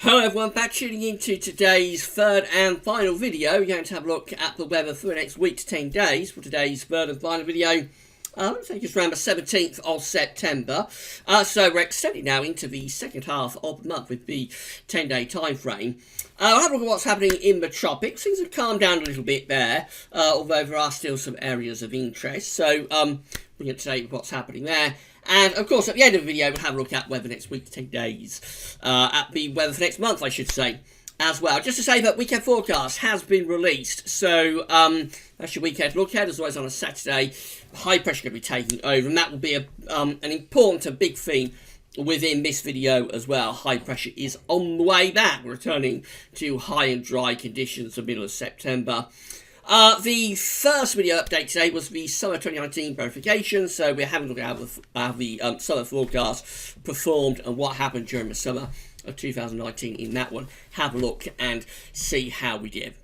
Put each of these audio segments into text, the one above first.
Hello everyone, back tuning into today's third and final video. We're going to have a look at the weather for the next week to 10 days for today's third and final video. Let's take us around the 17th of September. So we're extending now into the second half of the month with the 10-day time frame. We'll have a look at what's happening in the tropics. Things have calmed down a little bit there, although there are still some areas of interest. So we're going to take what's happening there. And, of course, at the end of the video, we'll have a look at weather next week to 10 days. At the weather for next month, I should say, as well. Just to say that weekend forecast has been released. So, that's your weekend look ahead, as always on a Saturday. High pressure going to be taking over, and that will be an important and big theme within this video as well. High pressure is on the way back. We're returning to high and dry conditions the middle of September. The first video update today was the summer 2019 verification, so we're having a look at how the summer forecast performed and what happened during the summer of 2019 in that one. Have a look and see how we did.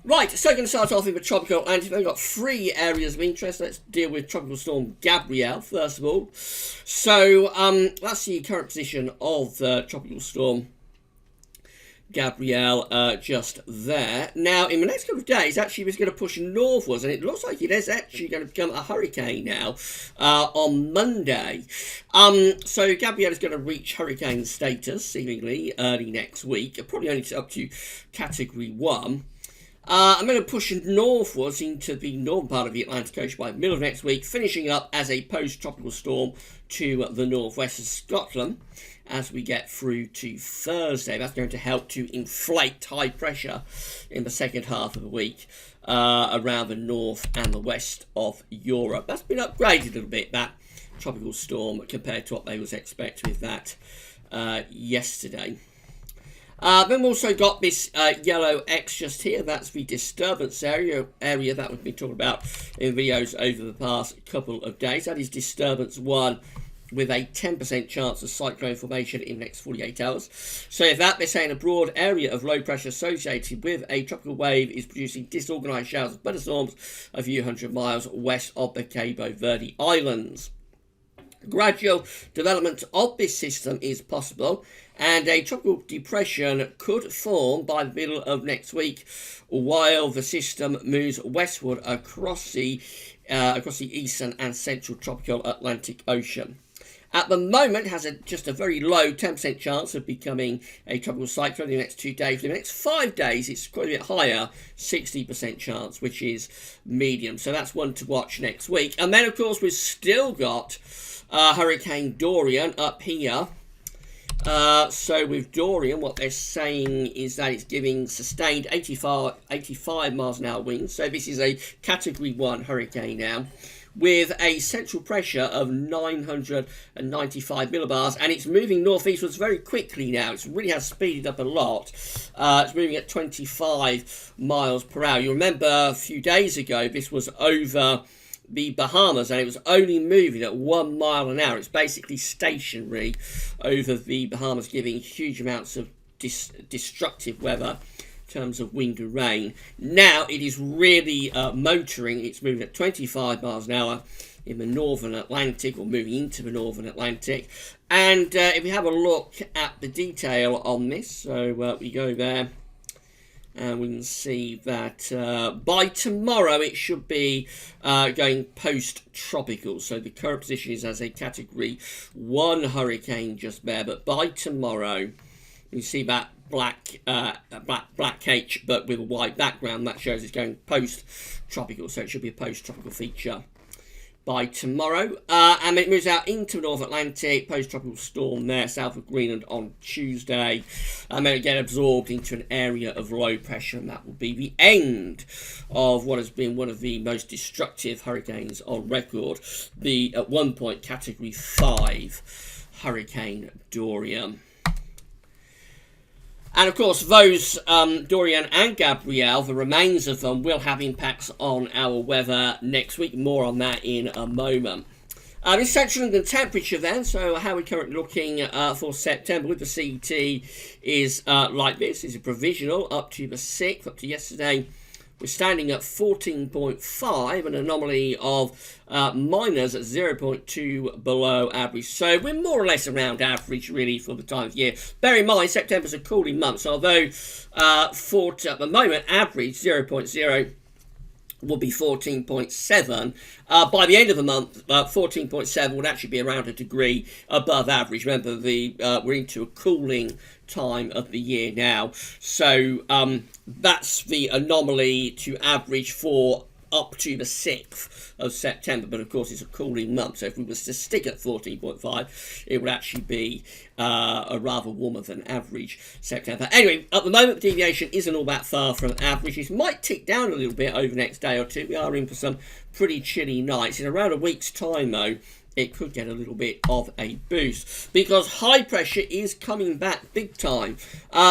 Right, so we're going to start off in the tropical Atlantic. We've got three areas of interest. Let's deal with Tropical Storm Gabrielle first of all. So that's the current position of the Tropical Storm Gabrielle just there. Now, in the next couple of days, actually, it's going to push northwards, and it looks like it is actually going to become a hurricane now on Monday. So Gabrielle is going to reach hurricane status, seemingly, early next week, probably only up to Category 1. I'm going to push northwards into the northern part of the Atlantic Ocean by the middle of next week, finishing up as a post-tropical storm to the northwest of Scotland as we get through to Thursday. That's going to help to inflate high pressure in the second half of the week around the north and the west of Europe. That's been upgraded a little bit, that tropical storm, compared to what they was expecting with that yesterday. Then we've also got this yellow X just here. That's the disturbance area that we've been talking about in videos over the past couple of days. That is disturbance 1 with a 10% chance of cyclone formation in the next 48 hours. So if that, they're saying a broad area of low pressure associated with a tropical wave is producing disorganised showers of thunderstorms a few hundred miles west of the Cabo Verde Islands. Gradual development of this system is possible, and a tropical depression could form by the middle of next week while the system moves westward across the eastern and central tropical Atlantic Ocean. At the moment, it has just a very low 10% chance of becoming a tropical cyclone in the next 2 days. For the next 5 days, it's quite a bit higher, 60% chance, which is medium. So that's one to watch next week. And then, of course, we've still got Hurricane Dorian up here. So with Dorian, what they're saying is that it's giving sustained 85 miles an hour winds. So this is a Category 1 hurricane now, with a central pressure of 995 millibars, and it's moving northeastwards very quickly now. It really has speeded up a lot. It's moving at 25 miles per hour. You remember a few days ago, this was over the Bahamas, and it was only moving at 1 mile an hour. It's basically stationary over the Bahamas, giving huge amounts of destructive weather in terms of wind and rain. Now it is really motoring. It's moving at 25 miles an hour in the northern Atlantic, or moving into the northern Atlantic. And if we have a look at the detail on this, so we go there, and we can see that by tomorrow it should be going post-tropical. So the current position is as a Category 1 hurricane just there. But by tomorrow, you see that black H, but with a white background. That shows it's going post-tropical. So it should be a post-tropical feature by tomorrow. And it moves out into the North Atlantic, post-tropical storm there, south of Greenland on Tuesday. And then it get absorbed into an area of low pressure, and that will be the end of what has been one of the most destructive hurricanes on record, the, at one point, Category 5 Hurricane Dorian. And of course, those Dorian and Gabrielle, the remains of them, will have impacts on our weather next week. More on that in a moment. In Central England temperature then, so how we're currently looking for September with the CET is like this. It's a provisional up to the 6th, up to yesterday. we're standing at 14.5, an anomaly of minus 0.2 below average. So we're more or less around average, really, for the time of year. Bear in mind, September's a cooling month, so although at the moment, average 0.0 will be 14.7. By the end of the month, 14.7 would actually be around a degree above average. Remember, we're into a cooling time of the year now. So that's the anomaly to average for up to the 6th of September, but of course it's a cooling month, so if we was to stick at 14.5, it would actually be a rather warmer than average September. Anyway, at the moment, the deviation isn't all that far from average. It might tick down a little bit over the next day or two. We are in for some pretty chilly nights. In around a week's time, though, it could get a little bit of a boost because high pressure is coming back big time.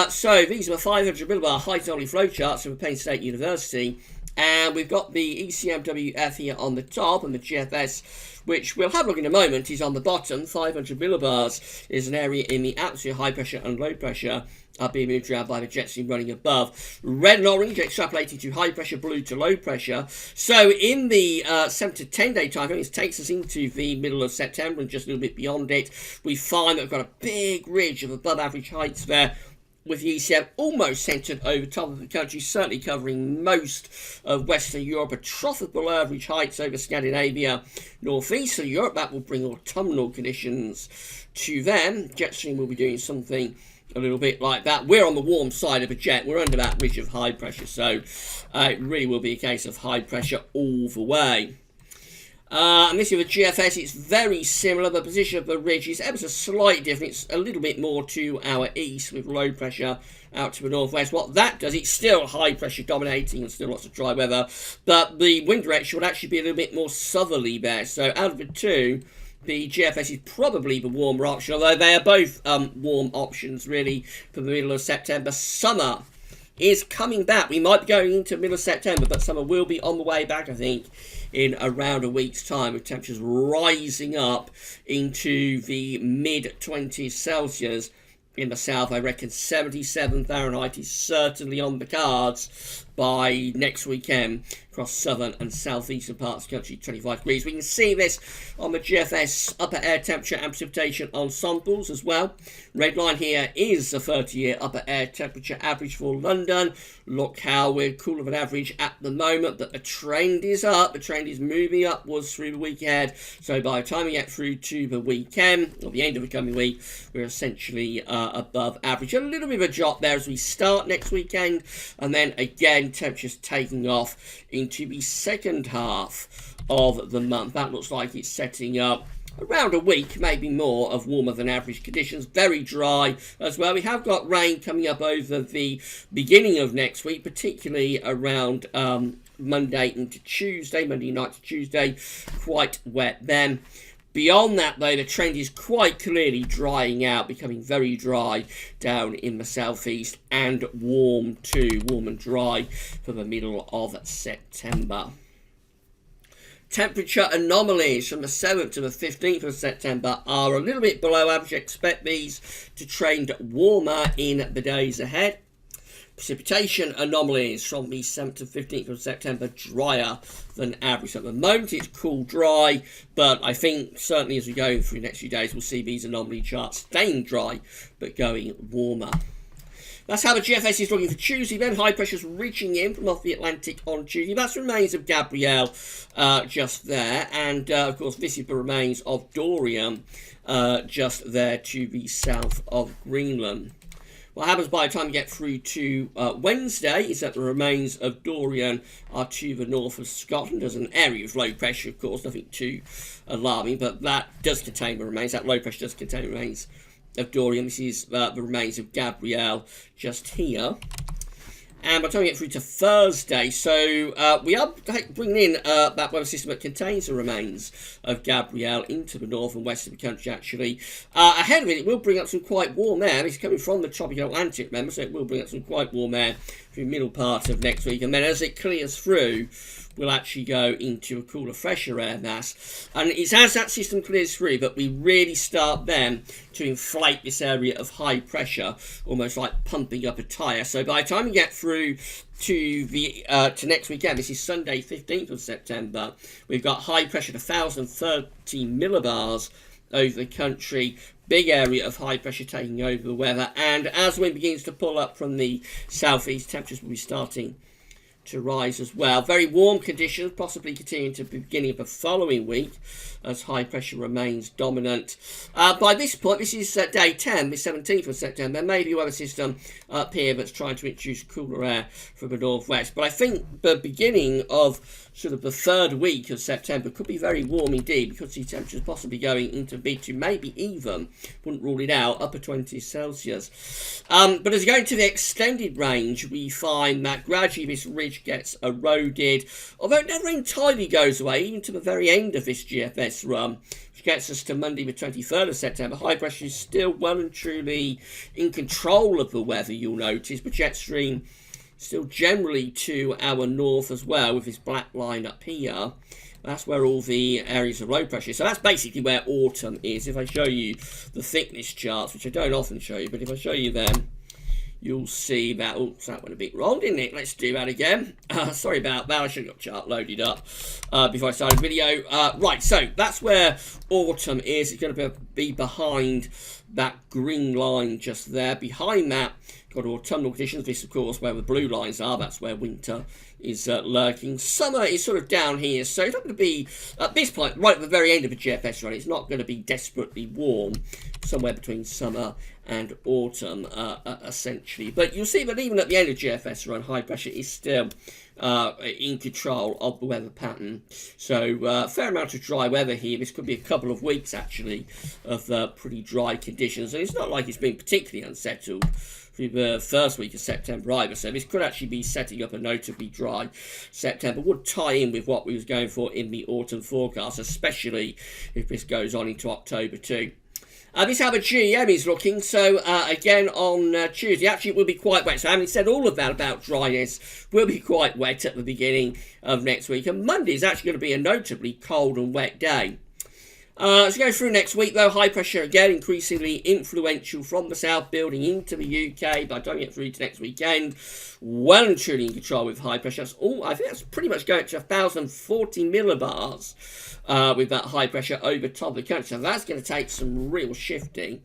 So these are the 500 millibar height only flow charts from Penn State University. And we've got the ECMWF here on the top, and the GFS, which we'll have a look in a moment, is on the bottom. 500 millibars is an area in the atmosphere, high pressure and low pressure are being moved around by the jet stream running above. Red and orange extrapolating to high pressure, blue to low pressure. So in the 7 to 10 day time frame, it takes us into the middle of September and just a little bit beyond it. We find that we've got a big ridge of above average heights there, with the ECM almost centred over top of the country, certainly covering most of Western Europe, a trough of below average heights over Scandinavia, northeastern Europe. That will bring autumnal conditions to them. Jet stream will be doing something a little bit like that. We're on the warm side of a jet. We're under that ridge of high pressure, so it really will be a case of high pressure all the way. And this is the GFS. It's very similar. The position of the ridge is ever so slightly different. It's a little bit more to our east with low pressure out to the northwest. What that does, it's still high pressure dominating and still lots of dry weather, but the wind direction would actually be a little bit more southerly there. So out of the two, the GFS is probably the warmer option, although they are both warm options really for the middle of September. Summer is coming back. We might be going into middle of September, but summer will be on the way back, I think, in around a week's time, with temperatures rising up into the mid-20s Celsius in the south. I reckon 77 Fahrenheit is certainly on the cards by next weekend across southern and southeastern parts of the country, 25 degrees. We can see this on the GFS upper air temperature and precipitation ensembles as well. Red line here is the 30-year upper air temperature average for London. Look how we're cooler than average at the moment, but the trend is up. The trend is moving upwards through the week ahead. So by the time we get through to the weekend, or the end of the coming week, we're essentially above average. A little bit of a drop there as we start next weekend, and then again, temperatures taking off into the second half of the month. That looks like it's setting up around a week, maybe more, of warmer than average conditions. Very dry as well. We have got rain coming up over the beginning of next week, particularly around Monday into Tuesday, Monday night to Tuesday. Quite wet then. Beyond that, though, the trend is quite clearly drying out, becoming very dry down in the southeast, and warm too, warm and dry for the middle of September. Temperature anomalies from the 7th to the 15th of September are a little bit below average. Expect these to trend warmer in the days ahead. Precipitation anomalies from the 7th to 15th of September, drier than average. At the moment, it's cool, dry, but I think certainly as we go through the next few days, we'll see these anomaly charts staying dry, but going warmer. That's how the GFS is looking for Tuesday. Then high pressures reaching in from off the Atlantic on Tuesday. That's the remains of Gabrielle just there. And, of course, this is the remains of Dorian just there to the south of Greenland. What happens by the time we get through to Wednesday is that the remains of Dorian are to the north of Scotland. There's an area of low pressure, of course, nothing too alarming, but that does contain the remains. That low pressure does contain the remains of Dorian. This is the remains of Gabrielle just here. And by the time we get through to Thursday, so we are bringing in that weather system that contains the remains of Gabrielle into the north and west of the country, actually. Ahead of it, it will bring up some quite warm air. It's coming from the tropical Atlantic, remember, so it will bring up some quite warm air through the middle part of next week, and then as it clears through, we'll actually go into a cooler, fresher air mass. And it's as that system clears through that we really start then to inflate this area of high pressure, almost like pumping up a tyre. So by the time we get through to the to next weekend, this is Sunday 15th of September, we've got high pressure to 1,030 millibars over the country. Big area of high pressure taking over the weather. And as wind begins to pull up from the southeast, temperatures will be starting to rise as well. Very warm conditions, possibly continuing to the beginning of the following week as high pressure remains dominant. By this point, this is day 10, the 17th of September. There may be a weather system up here that's trying to introduce cooler air from the northwest. But I think the beginning of sort of the third week of September could be very warm indeed, because the temperatures possibly going into mid to maybe even, wouldn't rule it out, upper 20s Celsius. But as we go into the extended range, we find that gradually this ridge gets eroded, although it never entirely goes away, even to the very end of this GFS run, which gets us to Monday the 23rd of September. High pressure is still well and truly in control of the weather, you'll notice, but jet stream still generally to our north as well, with this black line up here. That's where all the areas of low pressure is. So that's basically where autumn is. If I show you the thickness charts, which I don't often show you, but if I show you them, you'll see that. Oops, that went a bit wrong, didn't it? Let's do that again. Sorry about that. I should have got the chart loaded up before I started the video. Right, so that's where autumn is. It's going to be behind that green line just there. Behind that, got autumnal conditions. This, of course, where the blue lines are. That's where winter is lurking. Summer is sort of down here, so it's not going to be, at this point, right at the very end of the GFS run, it's not going to be desperately warm, somewhere between summer and autumn, essentially. But you'll see that even at the end of GFS run, high pressure is still in control of the weather pattern. So fair amount of dry weather here. This could be a couple of weeks, actually, of pretty dry conditions. And it's not like it's been particularly unsettled through the first week of September either, so this could actually be setting up a notably dry September. Would tie in with what we was going for in the autumn forecast, especially if this goes on into October too. This is how the GEM is looking. So again on Tuesday, actually it will be quite wet. So having said all of that about dryness, will be quite wet at the beginning of next week. And Monday is actually going to be a notably cold and wet day. As we go through next week, though, high pressure again increasingly influential from the south, building into the UK. By the time we get through to next weekend, well and truly in control with high pressure. That's all, I think that's pretty much going to 1,040 millibars with that high pressure over top of the country. So that's going to take some real shifting.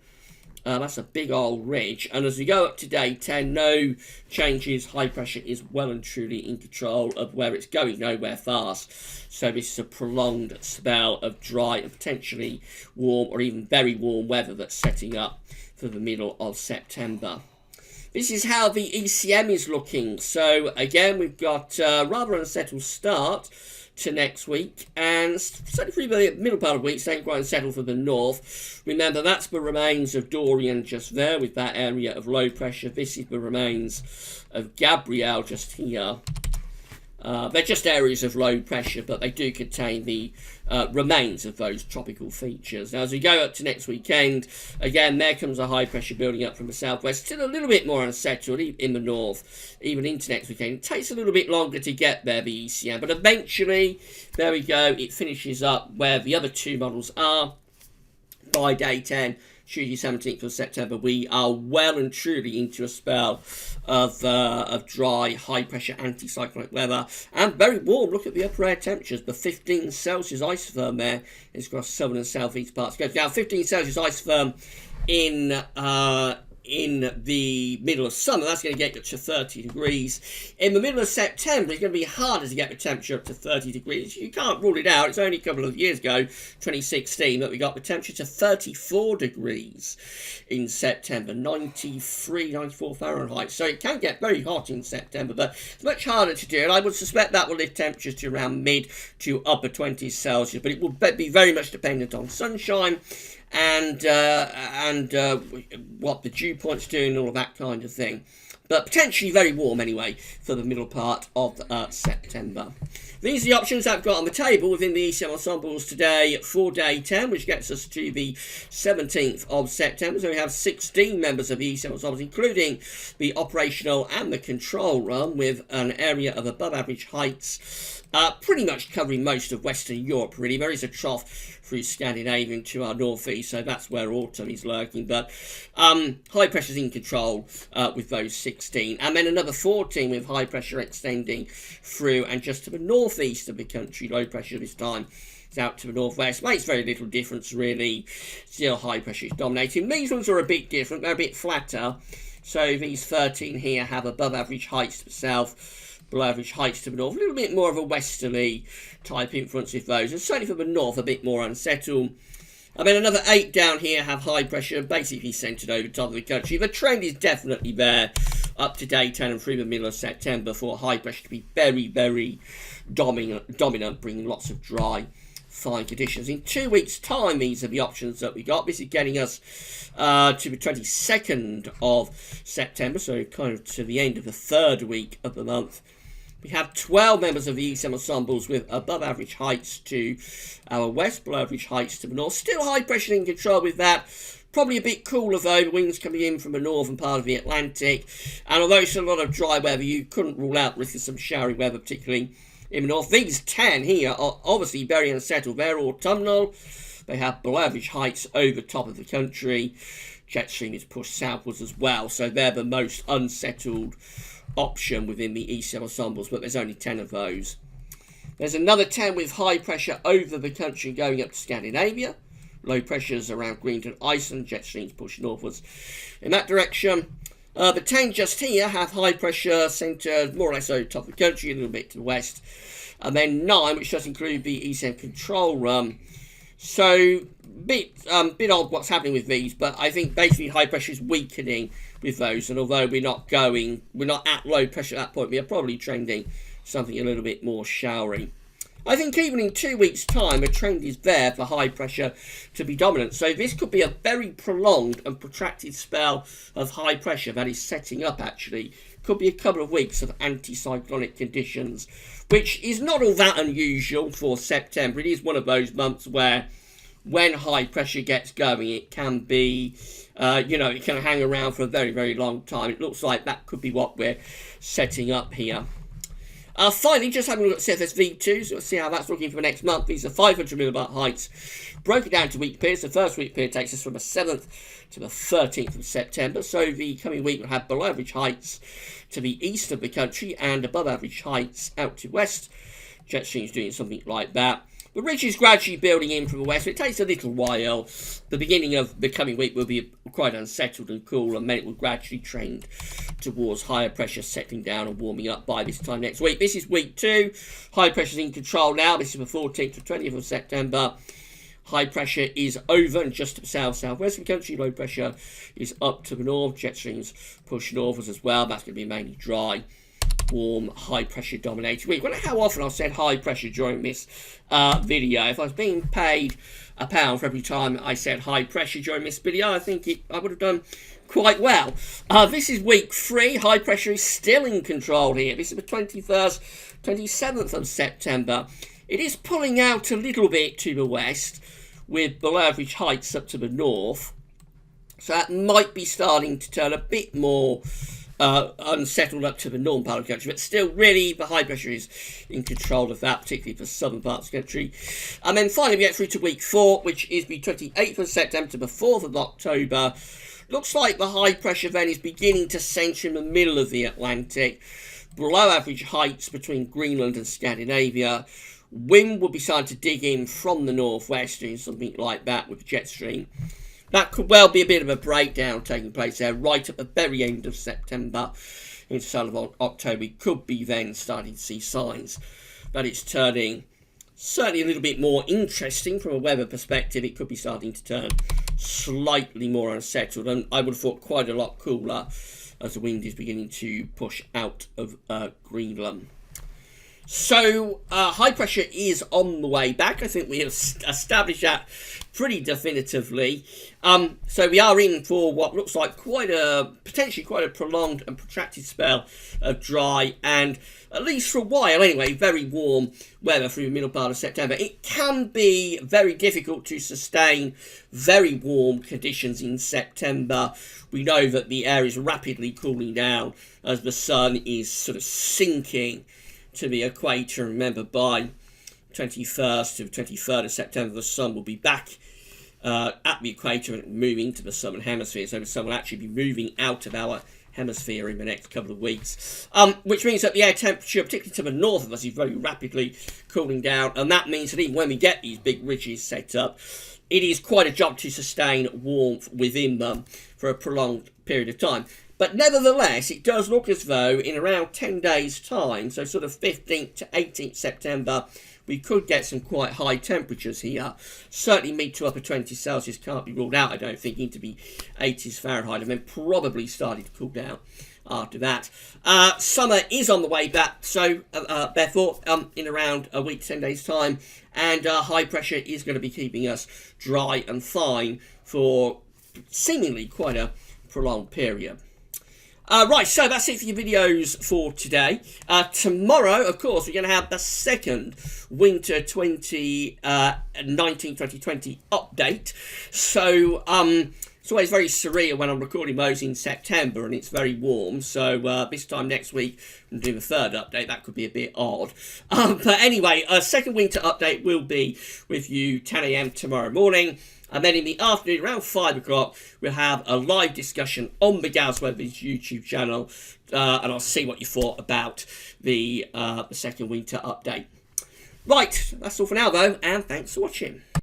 That's a big old ridge. And as we go up to day 10, no changes. High pressure is well and truly in control of where it's going, nowhere fast. So this is a prolonged spell of dry and potentially warm or even very warm weather that's setting up for the middle of September. This is how the ECM is looking. So again, we've got a rather unsettled start to next week, and certainly through the middle part of the week, staying quite unsettled for the north. Remember, that's the remains of Dorian just there with that area of low pressure. This is the remains of Gabrielle just here. They're just areas of low pressure, but they do contain the remains of those tropical features. Now, as we go up to next weekend, again, there comes a high pressure building up from the southwest. Still a little bit more unsettled in the north, even into next weekend. It takes a little bit longer to get there, the ECM, but eventually, there we go, it finishes up where the other two models are by day 10. Tuesday 17th of September, we are well and truly into a spell of dry, high-pressure anticyclonic weather and very warm. Look at the upper air temperatures. The 15 Celsius isotherm there is across southern and southeast parts. Now, 15 Celsius isotherm in the middle of summer, that's going to get up to 30 degrees. In the middle of September, it's going to be harder to get the temperature up to 30 degrees. You can't rule it out. It's only a couple of years ago, 2016, that we got the temperature to 34 degrees in September, 94 Fahrenheit. So it can get very hot in September, but it's much harder to do. And I would suspect that will lift temperatures to around mid to upper 20s Celsius, but it will be very much dependent on sunshine and what the dew point's doing, all of that kind of thing. But potentially very warm anyway for the middle part of September. These are the options I've got on the table within the ECM ensembles today for day 10, which gets us to the 17th of September. So we have 16 members of the ECM ensembles, including the operational and the control run, with an area of above average heights, pretty much covering most of Western Europe, really. There is a trough through Scandinavia to our northeast, so that's where autumn is lurking. But high pressure's in control with those 16. And then another 14 with high pressure extending through and just to the northeast of the country. Low pressure this time is out to the northwest. Makes very little difference, really. Still high pressure is dominating. These ones are a bit different. They're a bit flatter. So these 13 here have above average heights to the south, below average heights to the north, a little bit more of a westerly type influence with those, and certainly from the north a bit more unsettled. And then another 8 down here have high pressure, basically centred over the top of the country. The trend is definitely there up to day 10 and through the middle of September for high pressure to be very, very dominant, bringing lots of dry, fine conditions. In 2 weeks' time, these are the options that we got. This is getting us to the 22nd of September, so kind of to the end of the 3rd week of the month. We have 12 members of the ECM ensembles with above average heights to our west, below average heights to the north. Still high pressure in control with that. Probably a bit cooler though, the winds coming in from the northern part of the Atlantic. And although it's a lot of dry weather, you couldn't rule out risk of some showery weather, particularly in the north. These 10 here are obviously very unsettled. They're autumnal. They have below average heights over top of the country. Jet stream is pushed southwards as well, so they're the most unsettled option within the ECM ensembles, but there's only 10 of those. There's another 10 with high pressure over the country going up to Scandinavia. Low pressures around Greenland, Iceland, jet streams pushed northwards in that direction. The 10 just here have high pressure centred more or less over the top of the country, a little bit to the west. And then 9, which does include the ECM control run. So, bit odd what's happening with these, but I think basically high pressure is weakening with those, and although we're not at low pressure at that point, we are probably trending something a little bit more showery. I think even in 2 weeks' time, a trend is there for high pressure to be dominant. So this could be a very prolonged and protracted spell of high pressure that is setting up, actually. Could be a couple of weeks of anticyclonic conditions, which is not all that unusual for September. It is one of those months where when high pressure gets going, it can be, it can hang around for a very, very long time. It looks like that could be what we're setting up here. Finally, just having a look at CFS-V2, so let's see how that's looking for the next month. These are 500 millibar heights, broken down to week periods. The first week period takes us from the 7th to the 13th of September, so the coming week will have below average heights to the east of the country and above average heights out to west. Jet stream's doing something like that. The ridge is gradually building in from the west. It takes a little while. The beginning of the coming week will be quite unsettled and cool, and then it will gradually trend towards higher pressure, settling down and warming up by this time next week. This is week 2. High pressure's in control now. This is the 14th to 20th of September. High pressure is over and just to the south-southwest of the country. Low pressure is up to the north. Jet streams push northwards as well. That's going to be mainly dry, warm, high pressure dominated week. I wonder how often I've said high pressure during this video. If I was being paid £1 for every time I said high pressure during this video, I think I would have done quite well. This is week 3. High pressure is still in control here. This is the 21st, 27th of September. It is pulling out a little bit to the west with below average heights up to the north. So that might be starting to turn a bit more unsettled up to the northern part of the country, but still really the high pressure is in control of that, particularly for southern parts of the country. And then finally we get through to week 4, which is the 28th of September to the 4th of October. Looks like the high pressure then is beginning to centre in the middle of the Atlantic, below average heights between Greenland and Scandinavia. Wind will be starting to dig in from the northwest, doing something like that with the jet stream. That could well be a bit of a breakdown taking place there right at the very end of September into start of October. We could be then starting to see signs that it's turning certainly a little bit more interesting from a weather perspective. It could be starting to turn slightly more unsettled, and I would have thought quite a lot cooler as the wind is beginning to push out of Greenland. So high pressure is on the way back. I think we have established that pretty definitively. So we are in for what looks like potentially quite a prolonged and protracted spell of dry and, at least for a while anyway, very warm weather through the middle part of September. It can be very difficult to sustain very warm conditions in September. We know that the air is rapidly cooling down as the sun is sort of sinking to the equator. Remember, by 21st to 23rd of September, the sun will be back at the equator and moving to the southern hemisphere. So the sun will actually be moving out of our hemisphere in the next couple of weeks, which means that the air temperature, particularly to the north of us, is very rapidly cooling down, and that means that even when we get these big ridges set up, it is quite a job to sustain warmth within them for a prolonged period of time. But nevertheless, it does look as though in around 10 days' time, so sort of 15th to 18th September, we could get some quite high temperatures here. Certainly mid to upper 20s Celsius can't be ruled out, I don't think, into the 80s Fahrenheit, and then probably starting to cool down after that. Summer is on the way back, so therefore, in around a week, 10 days' time, and high pressure is going to be keeping us dry and fine for seemingly quite a prolonged period. Right, so that's it for your videos for today. Tomorrow, of course, we're going to have the second winter 2019-2020 update. So it's always very surreal when I'm recording those in September and it's very warm. So this time next week, I'm doing the third update. That could be a bit odd. But anyway, a second winter update will be with you 10 a.m. tomorrow morning. And then in the afternoon, around 5 o'clock, we'll have a live discussion on the Gaz Weathers YouTube channel. And I'll see what you thought about the second winter update. Right, that's all for now, though, and thanks for watching.